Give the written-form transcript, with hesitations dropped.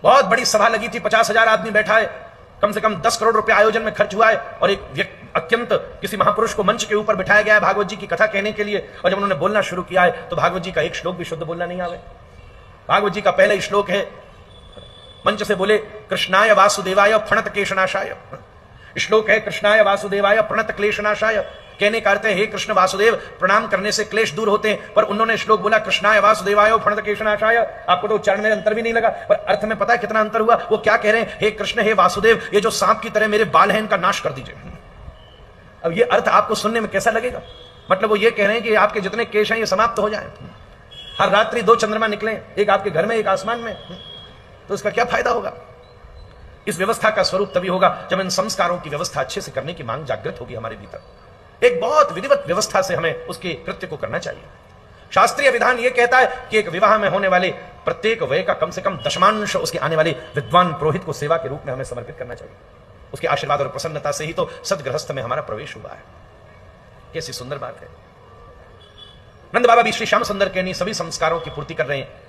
बहुत बड़ी सभा लगी थी, 50,000 आदमी बैठा है, कम से कम 10 करोड़ रुपए आयोजन में खर्च हुआ है, और एक अत्यंत किसी महापुरुष को मंच के ऊपर बिठाया गया है भागवत जी की कथा कहने के लिए। और जब उन्होंने बोलना शुरू किया है तो भागवत जी का एक श्लोक भी शुद्ध बोलना नहीं आवे। भागवत जी का पहला श्लोक है, मंच से बोले कृष्णाय वासुदेवाय प्रणत क्लेशनाशाय। श्लोक है कृष्णाय वासुदेवाय प्रणत क्लेशनाशाय, कहने का अर्थ है हे कृष्ण वासुदेव, प्रणाम करने से क्लेश दूर होते हैं। पर उन्होंने श्लोक बोला कृष्णाय वासुदेवाय प्रणत क्लेशनाशाय। आपको तो उच्चारण में अंतर भी नहीं लगा, पर अर्थ में पता है कितना अंतर हुआ। वो क्या कह रहे हैं, हे कृष्ण हे वासुदेव, ये जो सांप की तरह मेरे बाल हैं इनका नाश कर दीजिए। अब ये अर्थ आपको सुनने में कैसा लगेगा? मतलब वो ये कह रहे हैं कि आपके जितने केश हैं ये समाप्त हो जाएं, हर रात्रि 2 चंद्रमा निकलें, एक आपके घर में एक आसमान में, तो इसका क्या फायदा होगा? इस व्यवस्था का स्वरूप तभी होगा जब इन संस्कारों की व्यवस्था अच्छे से करने की मांग जागृत होगी हमारे भीतर। एक बहुत विधिवत व्यवस्था से हमें उसके कृत्य को करना चाहिए। शास्त्रीय विधान यह कहता है कि एक विवाह में होने वाले प्रत्येक व्यय का कम से कम दशमांश उसके आने वाले विद्वान पुरोहित को सेवा के रूप में हमें समर्पित करना चाहिए। उसके आशीर्वाद और प्रसन्नता से ही तो सदगृहस्थ में हमारा प्रवेश हुआ है। कैसी सुंदर बात है। नंद बाबा भी श्री श्याम सुंदर कहनी सभी संस्कारों की पूर्ति कर रहे हैं।